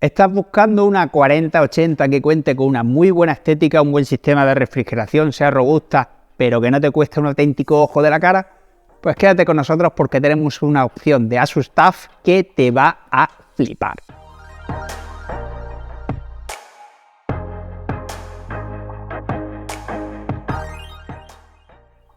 ¿Estás buscando una 4080 que cuente con una muy buena estética, un buen sistema de refrigeración, sea robusta, pero que no te cueste un auténtico ojo de la cara? Pues quédate con nosotros porque tenemos una opción de Asus TUF que te va a flipar.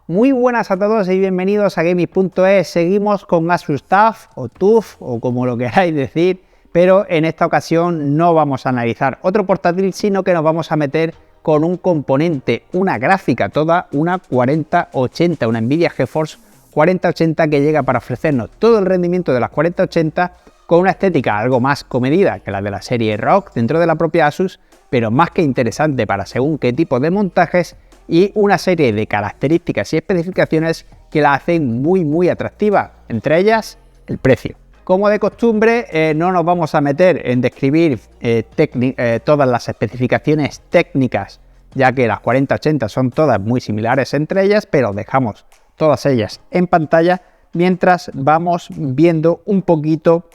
Muy buenas a todos y bienvenidos a Gaming.es. Seguimos con Asus TUF o TUF o como lo queráis decir, pero en esta ocasión no vamos a analizar otro portátil, sino que nos vamos a meter con un componente, una gráfica toda, una 4080, una Nvidia GeForce 4080 que llega para ofrecernos todo el rendimiento de las 4080 con una estética algo más comedida que la de la serie ROG dentro de la propia Asus, pero más que interesante para según qué tipo de montajes y una serie de características y especificaciones que la hacen muy atractiva, entre ellas el precio. Como de costumbre, no nos vamos a meter en describir todas las especificaciones técnicas, ya que las 4080 son todas muy similares entre ellas, pero dejamos todas ellas en pantalla mientras vamos viendo un poquito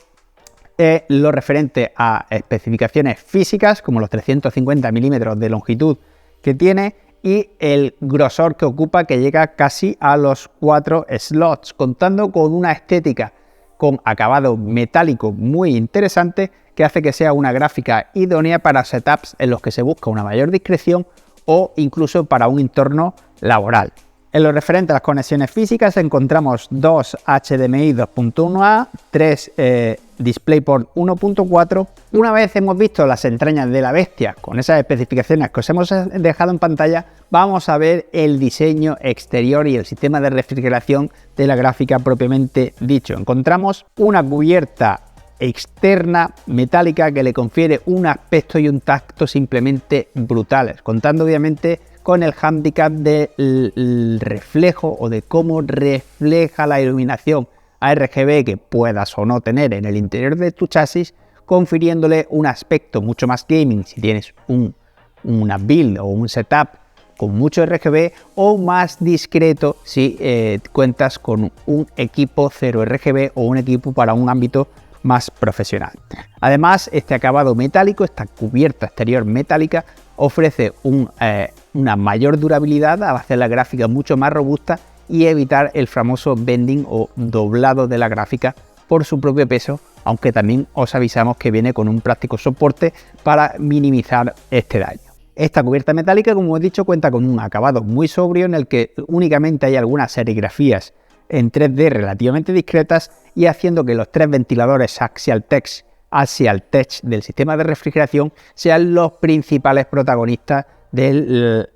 lo referente a especificaciones físicas, como los 350 milímetros de longitud que tiene y el grosor que ocupa, que llega casi a los 4 slots, contando con una estética con acabado metálico muy interesante que hace que sea una gráfica idónea para setups en los que se busca una mayor discreción o incluso para un entorno laboral. En lo referente a las conexiones físicas encontramos dos HDMI 2.1a, 3 DisplayPort 1.4. Una vez hemos visto las entrañas de la bestia con esas especificaciones que os hemos dejado en pantalla, vamos a ver el diseño exterior y el sistema de refrigeración de la gráfica propiamente dicho. Encontramos una cubierta externa metálica que le confiere un aspecto y un tacto simplemente brutales, contando obviamente con el hándicap del reflejo o de cómo refleja la iluminación ARGB que puedas o no tener en el interior de tu chasis, confiriéndole un aspecto mucho más gaming si tienes una build o un setup con mucho RGB, o más discreto si cuentas con un equipo 0 RGB o un equipo para un ámbito más profesional. Además, este acabado metálico, esta cubierta exterior metálica, ofrece una mayor durabilidad al hacer la gráfica mucho más robusta y evitar el famoso bending o doblado de la gráfica por su propio peso, aunque también os avisamos que viene con un práctico soporte para minimizar este daño. Esta cubierta metálica, como he dicho, cuenta con un acabado muy sobrio en el que únicamente hay algunas serigrafías en 3D relativamente discretas y haciendo que los tres ventiladores Axial Tech del sistema de refrigeración sean los principales protagonistas del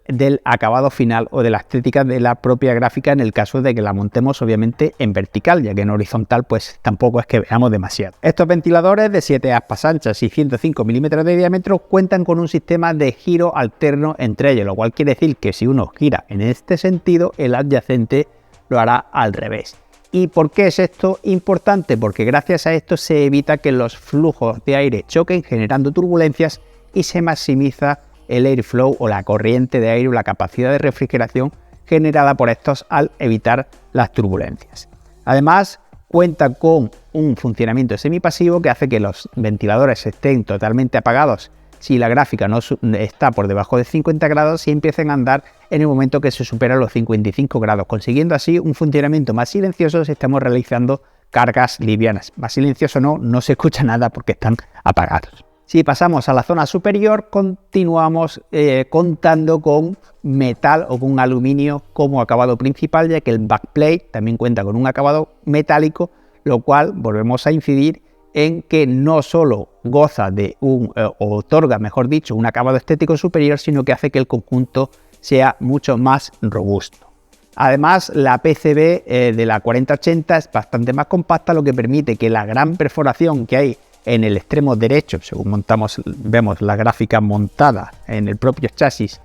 acabado final o de la estética de la propia gráfica en el caso de que la montemos obviamente en vertical, ya que en horizontal pues tampoco es que veamos demasiado. Estos ventiladores de 7 aspas anchas y 105 milímetros de diámetro cuentan con un sistema de giro alterno entre ellos, lo cual quiere decir que si uno gira en este sentido, el adyacente lo hará al revés. ¿Y por qué es esto importante? Porque gracias a esto se evita que los flujos de aire choquen generando turbulencias y se maximiza el airflow o la corriente de aire o la capacidad de refrigeración generada por estos al evitar las turbulencias. Además, cuenta con un funcionamiento semipasivo que hace que los ventiladores estén totalmente apagados si la gráfica no está por debajo de 50 grados y empiecen a andar en el momento que se superan los 55 grados, consiguiendo así un funcionamiento más silencioso si estamos realizando cargas livianas. Más silencioso no se escucha nada porque están apagados. Si pasamos a la zona superior, continuamos contando con metal o con aluminio como acabado principal, ya que el backplate también cuenta con un acabado metálico, lo cual volvemos a incidir en que no solo goza de o otorga, mejor dicho, un acabado estético superior, sino que hace que el conjunto sea mucho más robusto. Además, la PCB de la 4080 es bastante más compacta, lo que permite que la gran perforación que hay en el extremo derecho, según vemos la gráfica montada en el propio chasis,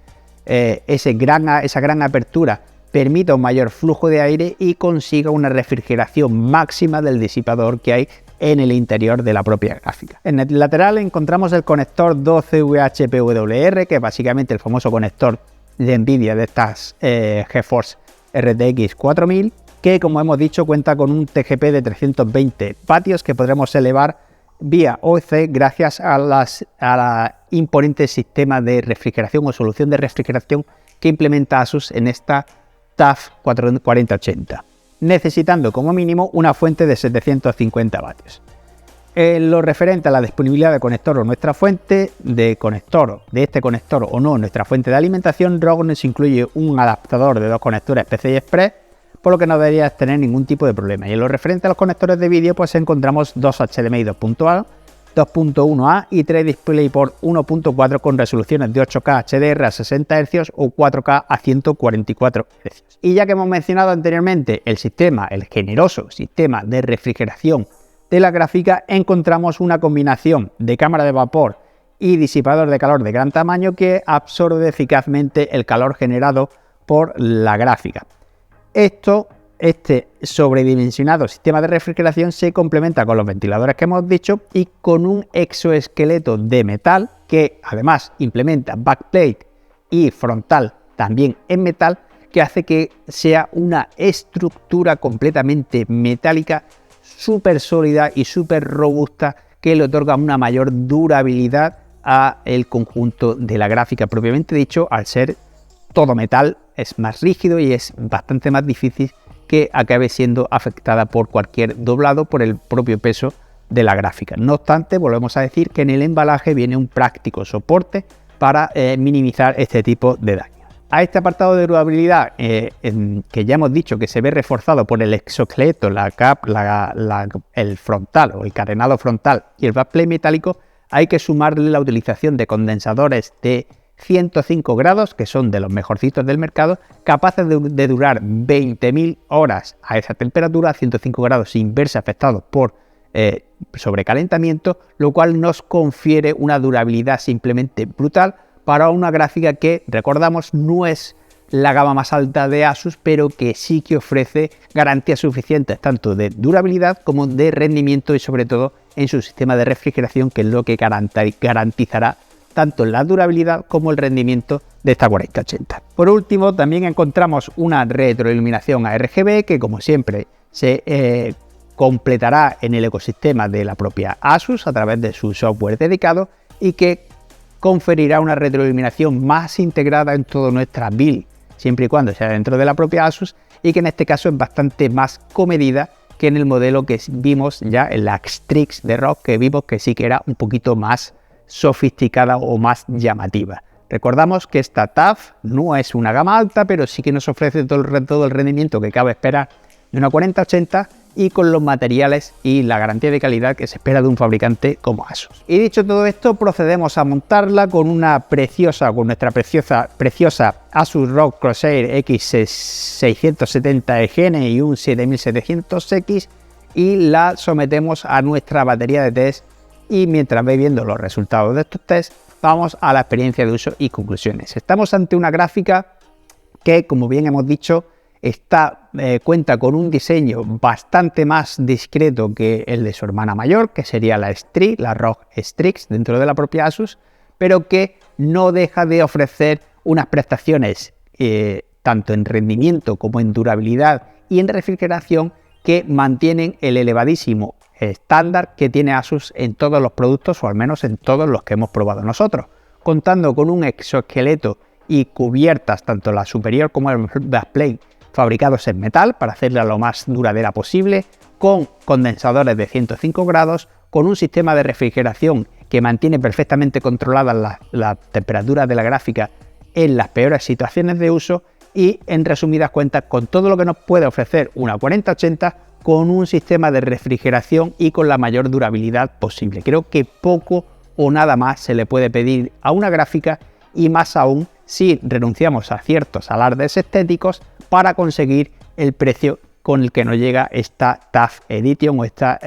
esa gran apertura permita un mayor flujo de aire y consiga una refrigeración máxima del disipador que hay en el interior de la propia gráfica. En el lateral encontramos el conector 12VH-PWR, que es básicamente el famoso conector de Nvidia de estas GeForce RTX 4000, que como hemos dicho cuenta con un TGP de 320 vatios que podremos elevar vía OC gracias a la imponente sistema de refrigeración o solución de refrigeración que implementa Asus en esta TUF 4080, necesitando como mínimo una fuente de 750 vatios. En lo referente a la disponibilidad de conector o nuestra fuente de conector, de este conector o no nuestra fuente de alimentación, ROG nos incluye un adaptador de dos conectores PCI Express, por lo que no debería tener ningún tipo de problema. Y en lo referente a los conectores de vídeo, pues encontramos dos HDMI 2.A, 2.1A y 3 DisplayPort 1.4 con resoluciones de 8K HDR a 60 Hz o 4K a 144 Hz. Y ya que hemos mencionado anteriormente el generoso sistema de refrigeración de la gráfica, encontramos una combinación de cámara de vapor y disipador de calor de gran tamaño que absorbe eficazmente el calor generado por la gráfica. Este sobredimensionado sistema de refrigeración se complementa con los ventiladores que hemos dicho y con un exoesqueleto de metal que además implementa backplate y frontal también en metal, que hace que sea una estructura completamente metálica, súper sólida y súper robusta, que le otorga una mayor durabilidad al conjunto de la gráfica propiamente dicho. Al ser todo metal es más rígido y es bastante más difícil que acabe siendo afectada por cualquier doblado por el propio peso de la gráfica. No obstante, volvemos a decir que en el embalaje viene un práctico soporte para minimizar este tipo de daños. A este apartado de durabilidad, que ya hemos dicho que se ve reforzado por el exoesqueleto, el frontal o el carenado frontal y el backplate metálico, hay que sumarle la utilización de condensadores de 105 grados, que son de los mejorcitos del mercado, capaces de durar 20.000 horas a esa temperatura, 105 grados sin verse afectados por sobrecalentamiento, lo cual nos confiere una durabilidad simplemente brutal para una gráfica que, recordamos, no es la gama más alta de Asus, pero que sí que ofrece garantías suficientes tanto de durabilidad como de rendimiento y sobre todo en su sistema de refrigeración, que es lo que garantizará tanto la durabilidad como el rendimiento de esta 4080. Por último, también encontramos una retroiluminación a RGB que, como siempre, se completará en el ecosistema de la propia Asus a través de su software dedicado y que conferirá una retroiluminación más integrada en toda nuestra build, siempre y cuando sea dentro de la propia Asus, y que en este caso es bastante más comedida que en el modelo que vimos ya en la Strix de ROG, que vimos que sí que era un poquito más sofisticada o más llamativa. Recordamos que esta TUF no es una gama alta, pero sí que nos ofrece todo el rendimiento que cabe esperar de una 4080 y con los materiales y la garantía de calidad que se espera de un fabricante como Asus. Y dicho todo esto, procedemos a montarla con nuestra preciosa Asus ROG Crosshair X670 EGN y un 7700X y la sometemos a nuestra batería de test, y mientras vais viendo los resultados de estos tests, vamos a la experiencia de uso y conclusiones. Estamos ante una gráfica que, como bien hemos dicho, cuenta con un diseño bastante más discreto que el de su hermana mayor, que sería la ROG Strix dentro de la propia Asus, pero que no deja de ofrecer unas prestaciones tanto en rendimiento como en durabilidad y en refrigeración que mantienen el elevadísimo estándar que tiene Asus en todos los productos, o al menos en todos los que hemos probado nosotros, contando con un exoesqueleto y cubiertas, tanto la superior como el backplate, fabricados en metal para hacerla lo más duradera posible, con condensadores de 105 grados, con un sistema de refrigeración que mantiene perfectamente controladas las temperaturas de la gráfica en las peores situaciones de uso y, en resumidas cuentas, con todo lo que nos puede ofrecer una 4080 con un sistema de refrigeración y con la mayor durabilidad posible. Creo que poco o nada más se le puede pedir a una gráfica, y más aún si renunciamos a ciertos alardes estéticos para conseguir el precio con el que nos llega esta TUF Edition o esta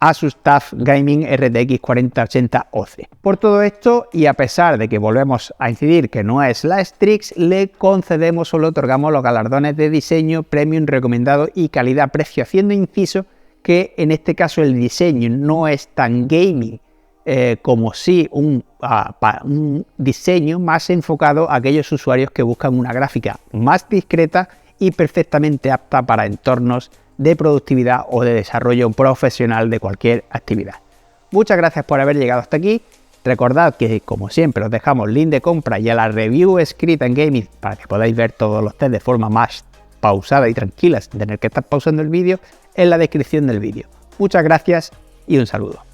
Asus TUF Gaming RTX 4080 OC. Por todo esto, y a pesar de que volvemos a incidir que no es la Strix, le concedemos o le otorgamos los galardones de diseño premium recomendado y calidad-precio, haciendo inciso que en este caso el diseño no es tan gaming como si un diseño más enfocado a aquellos usuarios que buscan una gráfica más discreta y perfectamente apta para entornos de productividad o de desarrollo profesional de cualquier actividad. Muchas gracias por haber llegado hasta aquí. Recordad que, como siempre, os dejamos link de compra y a la review escrita en Gaming para que podáis ver todos los test de forma más pausada y tranquila, sin tener que estar pausando el vídeo, en la descripción del vídeo. Muchas gracias y un saludo.